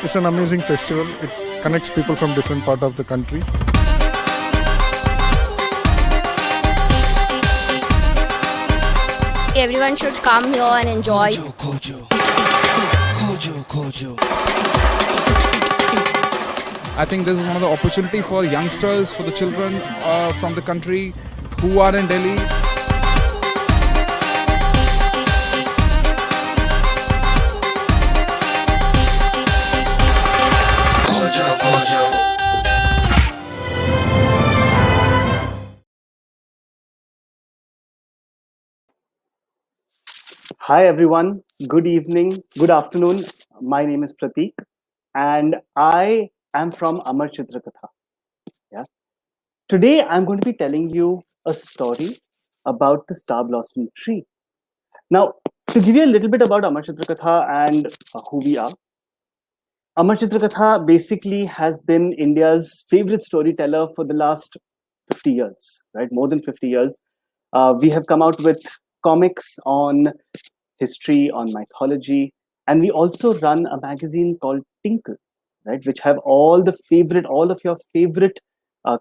It's an amazing festival. It connects people from different parts of the country. Everyone should come here and enjoy. I think this is one of the opportunity for youngsters, for the children from the country who are in Delhi. Hi everyone, good evening, good afternoon. My name is Prateek and I am from Amar, Chitra, Katha. Yeah. Today I'm going to be telling you a story about the star blossom tree. Now, to give you a little bit about Amar, Chitra, Katha and who we are, Amar, Chitra, Katha basically has been India's favorite storyteller for the last 50 years, right? More than 50 years. We have come out with comics on history, on mythology, and we also run a magazine called Tinkle, right, which have all of your favorite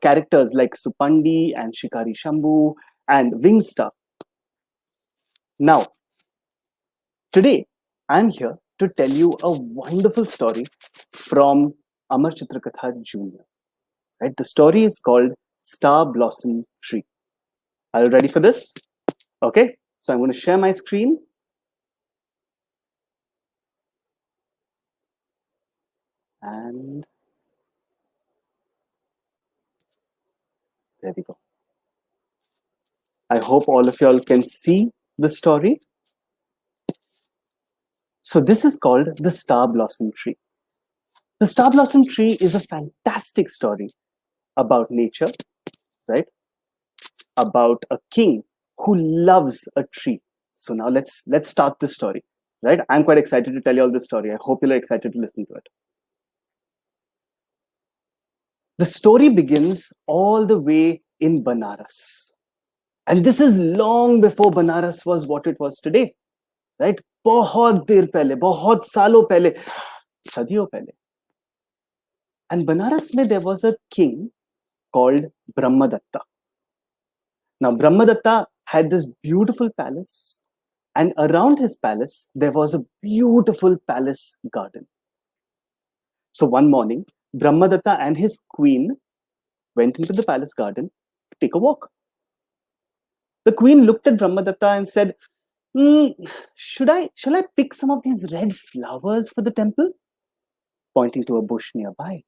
characters like Supandi and Shikari Shambhu and Wingstar. Now, today I'm here to tell you a wonderful story from Amar Chitra Katha Jr. Right, the story is called Star Blossom Tree. Are you ready for this? Okay, so I'm going to share my screen. And there we go. I hope all of y'all can see the story. So this is called the Star Blossom Tree. The Star Blossom Tree is a fantastic story about nature, right? About a king who loves a tree. So now let's start this story, right? I'm quite excited to tell you all this story. I hope you're excited to listen to it. The story begins all the way in Banaras. And this is long before Banaras was what it was today, right? बहुत देर पहले, बहुत सालों पहले, सदियों पहले. And Banaras mein there was a king called Brahmadatta. Now Brahmadatta had this beautiful palace, and around his palace there was a beautiful palace garden. So one morning, Brahmadatta and his queen went into the palace garden to take a walk. The queen looked at Brahmadatta and said, shall I pick some of these red flowers for the temple? Pointing to a bush nearby.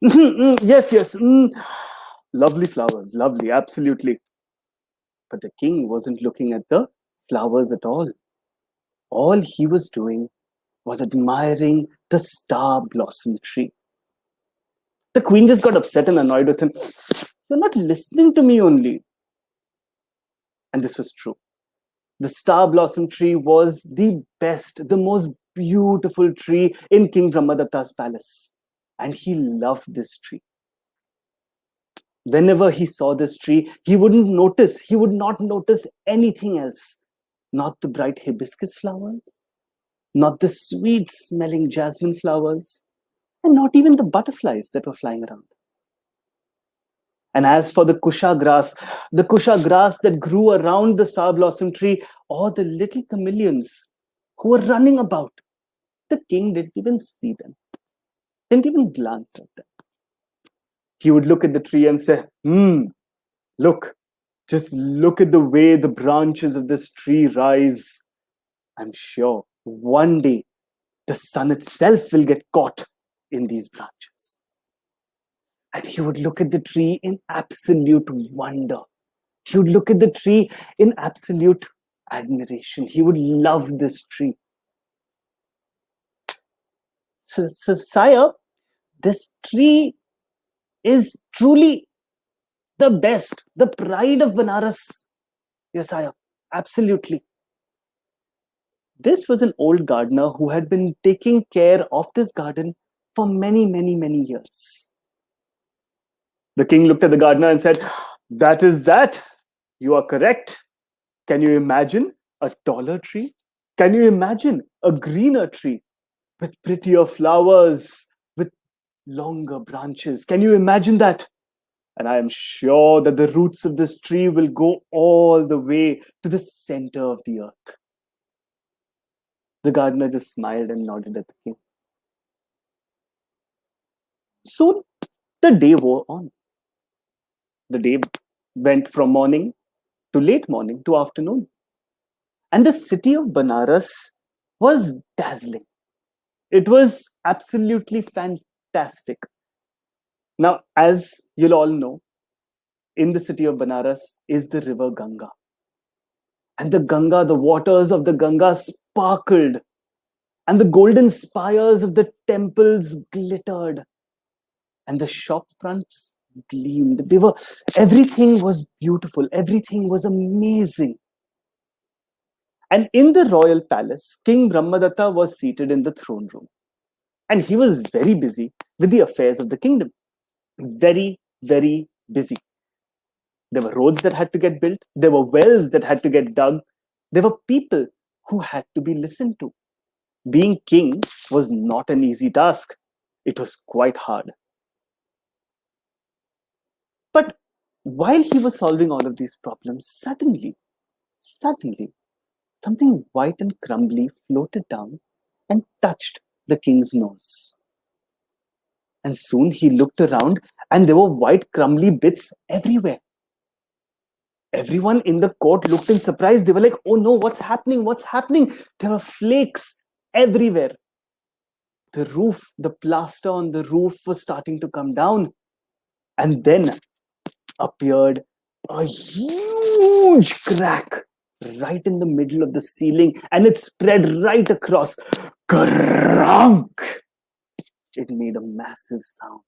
Yes. Lovely flowers, lovely, absolutely. But the king wasn't looking at the flowers at all. All he was doing was admiring the star blossom tree. The queen just got upset and annoyed with him. You're not listening to me only. And this was true. The star blossom tree was the best, the most beautiful tree in King Brahmadatta's palace. And he loved this tree. Whenever he saw this tree, he would not notice anything else. Not the bright hibiscus flowers, not the sweet smelling jasmine flowers, and not even the butterflies that were flying around. And as for the kusha grass that grew around the star blossom tree, or the little chameleons who were running about, the king didn't even see them, didn't even glance at them. He would look at the tree and say, just look at the way the branches of this tree rise. I'm sure one day the sun itself will get caught in these branches. And he would look at the tree in absolute wonder. He would look at the tree in absolute admiration. He would love this tree. So sire, this tree is truly the best, the pride of Banaras. Yes, sire, absolutely. This was an old gardener who had been taking care of this garden for many, many, many years. The king looked at the gardener and said, that is that. You are correct. Can you imagine A taller tree? Can you imagine a greener tree with prettier flowers, with longer branches? Can you imagine that? And I am sure that the roots of this tree will go all the way to the center of the earth. The gardener just smiled and nodded at the king. Soon, the day wore on. The day went from morning to late morning to afternoon. And the city of Banaras was dazzling. It was absolutely fantastic. Now, as you'll all know, in the city of Banaras is the river Ganga. And the Ganga, the waters of the Ganga sparkled. And the golden spires of the temples glittered. And the shop fronts gleamed. Everything was beautiful. Everything was amazing. And in the royal palace, King Brahmadatta was seated in the throne room. And he was very busy with the affairs of the kingdom. Very, very busy. There were roads that had to get built. There were wells that had to get dug. There were people who had to be listened to. Being king was not an easy task. It was quite hard. But while he was solving all of these problems, suddenly, something white and crumbly floated down and touched the king's nose. And soon he looked around and there were white crumbly bits everywhere. Everyone in the court looked in surprise. They were like, oh no, what's happening? What's happening? There were flakes everywhere. The roof, the plaster on the roof was starting to come down. And then appeared a huge crack right in the middle of the ceiling, and it spread right across. Krunk! It made a massive sound.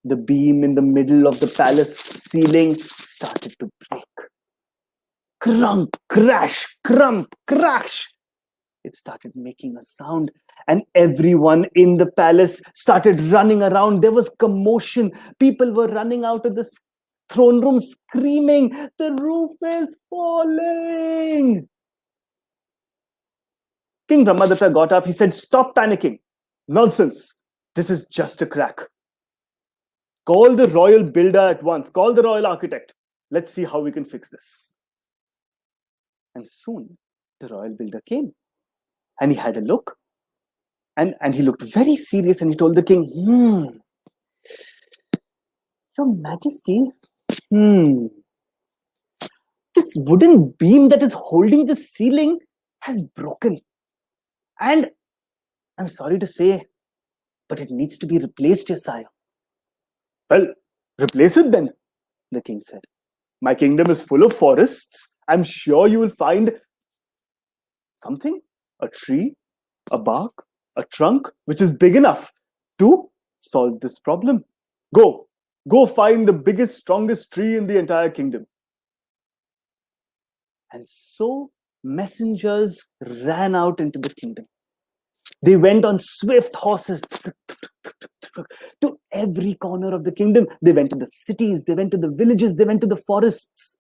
The beam in the middle of the palace ceiling started to break. Crunk, crash, crump, crash. It started making a sound, and everyone in the palace started running around. There was commotion. People were running out of the throne room screaming, the roof is falling. King Brahmadatta got up. He said, stop panicking. Nonsense. This is just a crack. Call the royal builder at once. Call the royal architect. Let's see how we can fix this. And soon the royal builder came. And he had a look. And he looked very serious, and he told the king, Your Majesty, this wooden beam that is holding the ceiling has broken. And I'm sorry to say, but it needs to be replaced, your sire. Well, replace it then, the king said. My kingdom is full of forests. I'm sure you will find something, a tree, a bark, a trunk, which is big enough to solve this problem. Go find the biggest, strongest tree in the entire kingdom. And so messengers ran out into the kingdom. They went on swift horses to every corner of the kingdom. They went to the cities, they went to the villages, they went to the forests.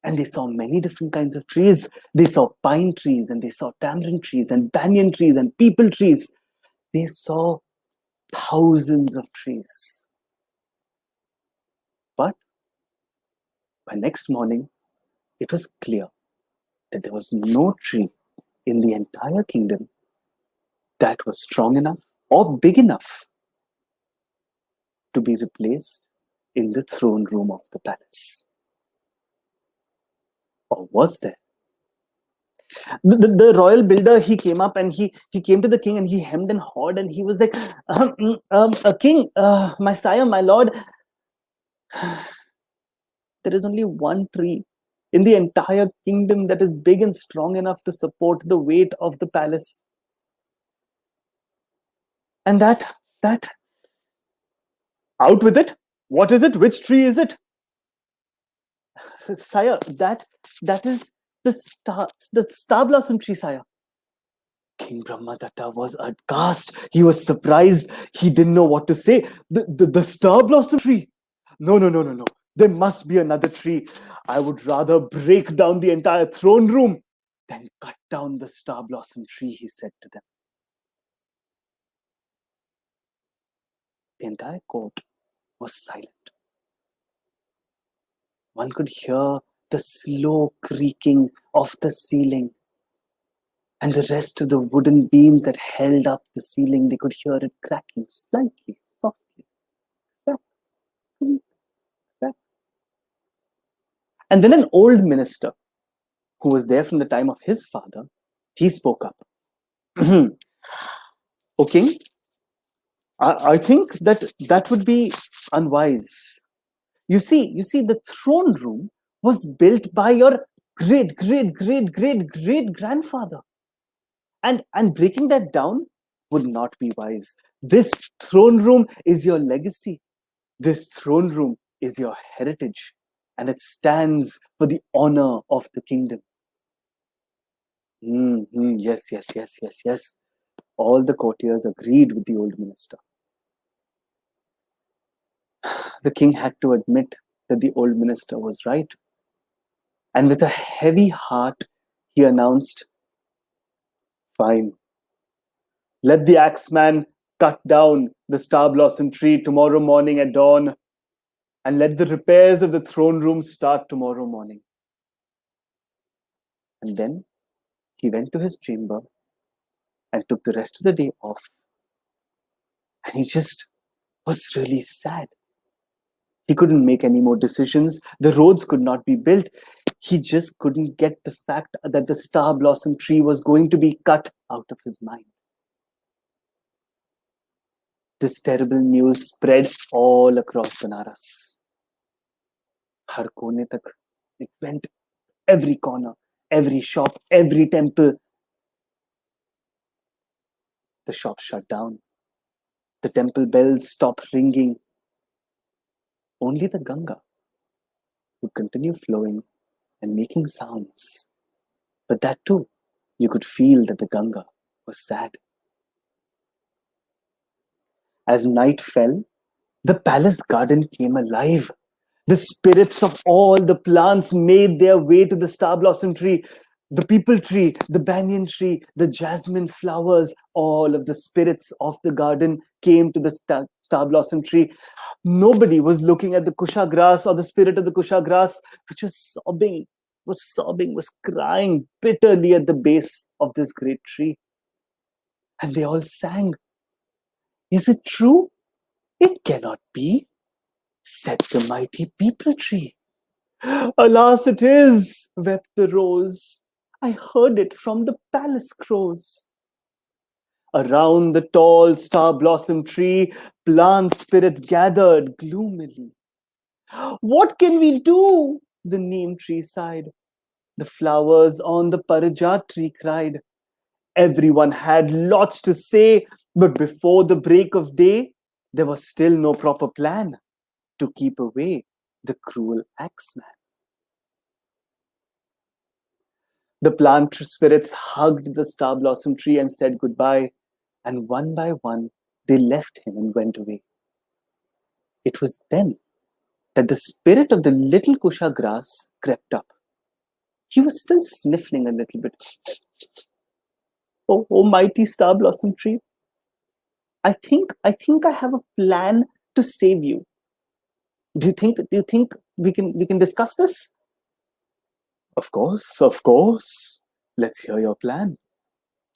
And they saw many different kinds of trees. They saw pine trees, and they saw tamarind trees, and banyan trees, and peepal trees. They saw thousands of trees. But by next morning, it was clear that there was no tree in the entire kingdom that was strong enough or big enough to be replaced in the throne room of the palace. Or was there? The royal builder, he came up and he came to the king, and he hemmed and hawed, and he was like, King, my sire, my lord, there is only one tree in the entire kingdom that is big and strong enough to support the weight of the palace. And that, out with it. What is it? Which tree is it? Sire, that is the star blossom tree, sire. King Brahmadatta was aghast. He was surprised. He didn't know what to say. The star blossom tree. No. There must be another tree. I would rather break down the entire throne room than cut down the star blossom tree, he said to them. The entire court was silent. One could hear the slow creaking of the ceiling, and the rest of the wooden beams that held up the ceiling, they could hear it cracking slightly, softly. Crack, creak, crack. And then an old minister who was there from the time of his father, he spoke up. O king, I think that would be unwise. You see, the throne room was built by your great grandfather. And breaking that down would not be wise. This throne room is your legacy. This throne room is your heritage. And it stands for the honor of the kingdom. Yes. All the courtiers agreed with the old minister. The king had to admit that the old minister was right. And with a heavy heart, he announced, fine. Let the axeman cut down the star blossom tree tomorrow morning at dawn, and let the repairs of the throne room start tomorrow morning. And then he went to his chamber and took the rest of the day off. And he just was really sad. He couldn't make any more decisions. The roads could not be built. He just couldn't get the fact that the star blossom tree was going to be cut out of his mind. This terrible news spread all across Banaras. Har kone tak. It went every corner, every shop, every temple. The shops shut down. The temple bells stopped ringing. Only the Ganga would continue flowing and making sounds. But that too, you could feel that the Ganga was sad. As night fell, the palace garden came alive. The spirits of all the plants made their way to the star blossom tree, the peepal tree, the banyan tree, the jasmine flowers. All of the spirits of the garden came to the star blossom tree. Nobody was looking at the kusha grass or the spirit of the kusha grass, which was crying bitterly at the base of this great tree. And they all sang, "Is it true? It cannot be," said the mighty peepal tree. "Alas, it is," wept the rose. "I heard it from the palace crows." Around the tall star blossom tree, plant spirits gathered gloomily. "What can we do?" the neem tree sighed. The flowers on the parijat tree cried. Everyone had lots to say, but before the break of day, there was still no proper plan to keep away the cruel axeman. The plant spirits hugged the star blossom tree and said goodbye, and one by one, they left him and went away. It was then that the spirit of the little kusha grass crept up. He was still sniffling a little bit. Oh, mighty star blossom tree, I think I have a plan to save you. Do you think we can discuss this? Of course. Let's hear your plan,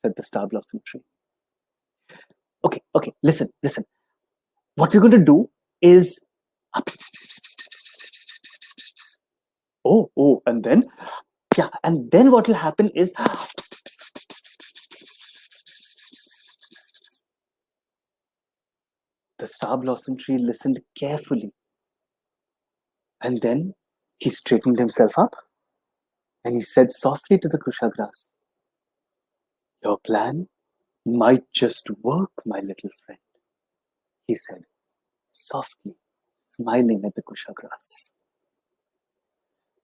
said the star blossom tree. Okay, listen. What we're going to do is and then what will happen is the star blossom tree listened carefully, and then he straightened himself up and he said softly to the kusha grass, "Your plan might just work, my little friend," he said softly, smiling at the kusha grass.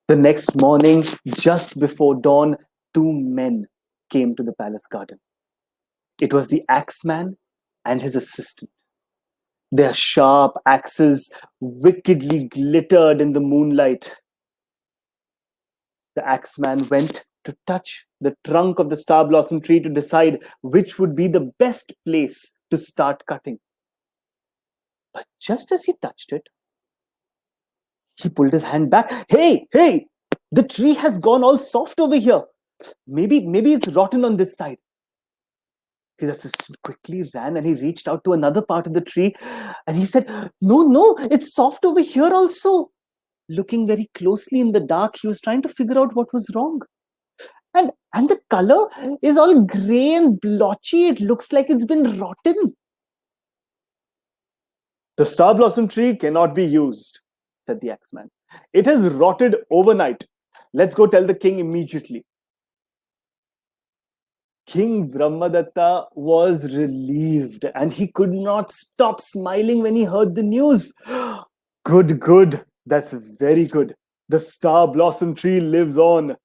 The next morning, just before dawn, 2 men came to the palace garden. It was the axeman and his assistant. Their sharp axes wickedly glittered in the moonlight. The axeman went to touch the trunk of the star blossom tree to decide which would be the best place to start cutting. But just as he touched it, he pulled his hand back. Hey, hey, the tree has gone all soft over here. Maybe it's rotten on this side. His assistant quickly ran and he reached out to another part of the tree and he said, No, it's soft over here also. Looking very closely in the dark, he was trying to figure out what was wrong. And the color is all grey and blotchy. It looks like it's been rotten. The star blossom tree cannot be used, said the axeman. It has rotted overnight. Let's go tell the king immediately. King Brahmadatta was relieved and he could not stop smiling when he heard the news. Good. That's very good. The star blossom tree lives on.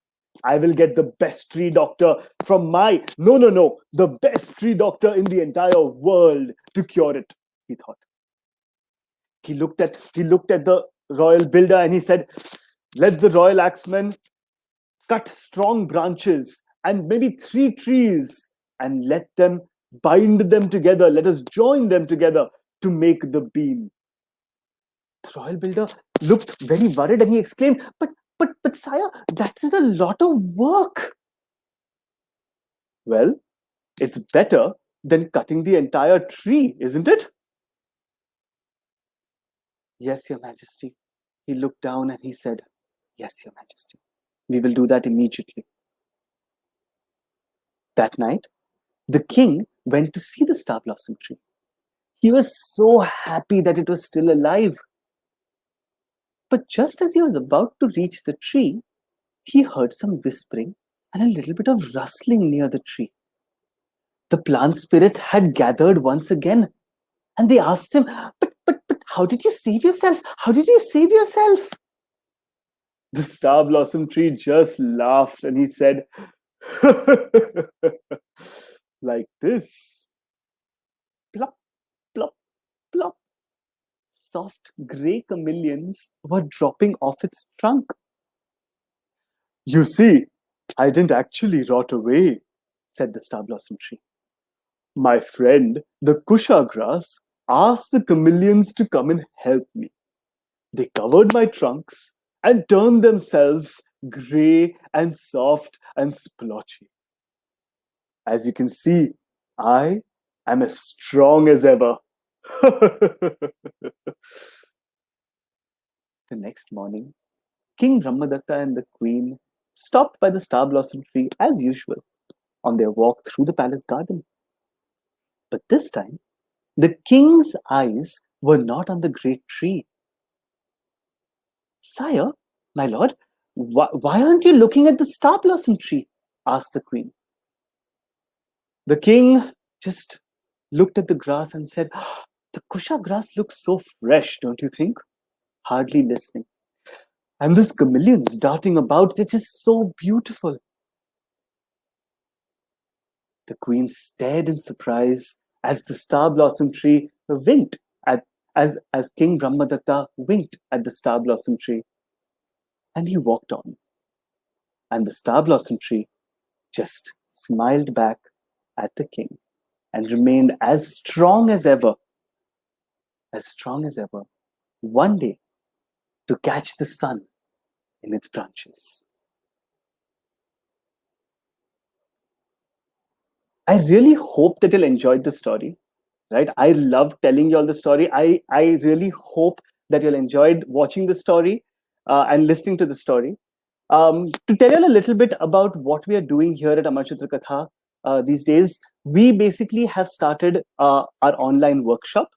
I will get the best tree doctor from the best tree doctor in the entire world to cure it, he thought. He looked at the royal builder and he said, let the royal axeman cut strong branches and maybe 3 trees and let them bind them together. Let us join them together to make the beam. The royal builder looked very worried and he exclaimed, but sire, that is a lot of work. Well, it's better than cutting the entire tree, isn't it? Yes, Your Majesty. He looked down and he said, yes, Your Majesty. We will do that immediately. That night, the king went to see the star blossom tree. He was so happy that it was still alive. But just as he was about to reach the tree, he heard some whispering and a little bit of rustling near the tree. The plant spirit had gathered once again, and they asked him, but how did you save yourself? How did you save yourself? The star blossom tree just laughed and he said, like this. Plop, plop, plop. Soft grey chameleons were dropping off its trunk. You see, I didn't actually rot away, said the star blossom tree. My friend, the kusha grass, asked the chameleons to come and help me. They covered my trunks and turned themselves grey and soft and splotchy. As you can see, I am as strong as ever. The next morning, King Brahmadatta and the queen stopped by the star blossom tree as usual on their walk through the palace garden. But this time, the king's eyes were not on the great tree. Sire, my lord, why aren't you looking at the star blossom tree? Asked the queen. The king just looked at the grass and said, the kusha grass looks so fresh, don't you think? Hardly listening. And these chameleons darting about, they're just so beautiful. The queen stared in surprise as the star blossom tree winked as King Brahmadatta winked at the star blossom tree. And he walked on. And the star blossom tree just smiled back at the king and remained as strong as ever, one day to catch the sun in its branches. I really hope that you'll enjoy the story, right? I love telling you all the story. I really hope that you'll enjoyed watching the story and listening to the story. To tell you a little bit about what we are doing here at Amar Chitra Katha these days, we basically have started our online workshop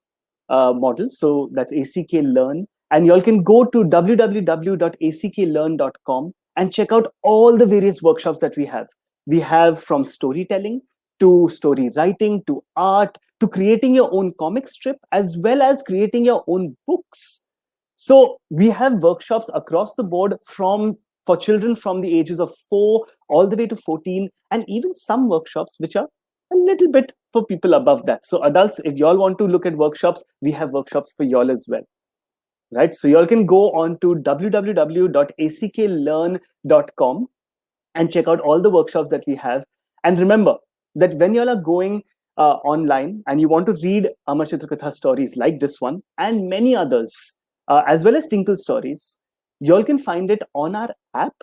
model. So that's ACK Learn. And you all can go to www.acklearn.com and check out all the various workshops that we have. We have from storytelling to story writing, to art, to creating your own comic strip, as well as creating your own books. So we have workshops across the board for children from the ages of 4 all the way to 14, and even some workshops which are a little bit for people above that. So adults, if y'all want to look at workshops, we have workshops for y'all as well. Right? So y'all can go on to www.acklearn.com and check out all the workshops that we have. And remember that when y'all are going online and you want to read Amar Chitra Katha stories like this one and many others, as well as Tinkle stories, y'all can find it on our app,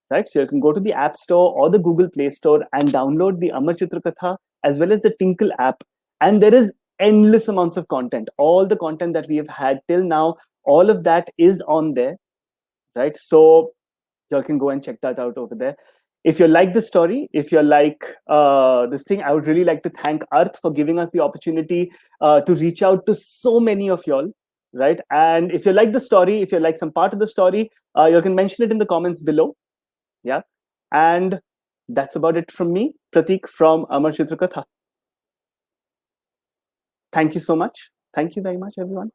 right? So you can go to the App Store or the Google Play Store and download the Amar Chitra Katha as well as the Tinkle app. And there is endless amounts of content. All the content that we have had till now, all of that is on there, right? So y'all can go and check that out over there. If you like this story, if you like this thing, I would really like to thank Arth for giving us the opportunity to reach out to so many of y'all, right? And if you like the story, if you like some part of the story, you can mention it in the comments below. Yeah. And that's about it from me, Prateek from Amar Chitra Katha. Thank you so much. Thank you very much, everyone.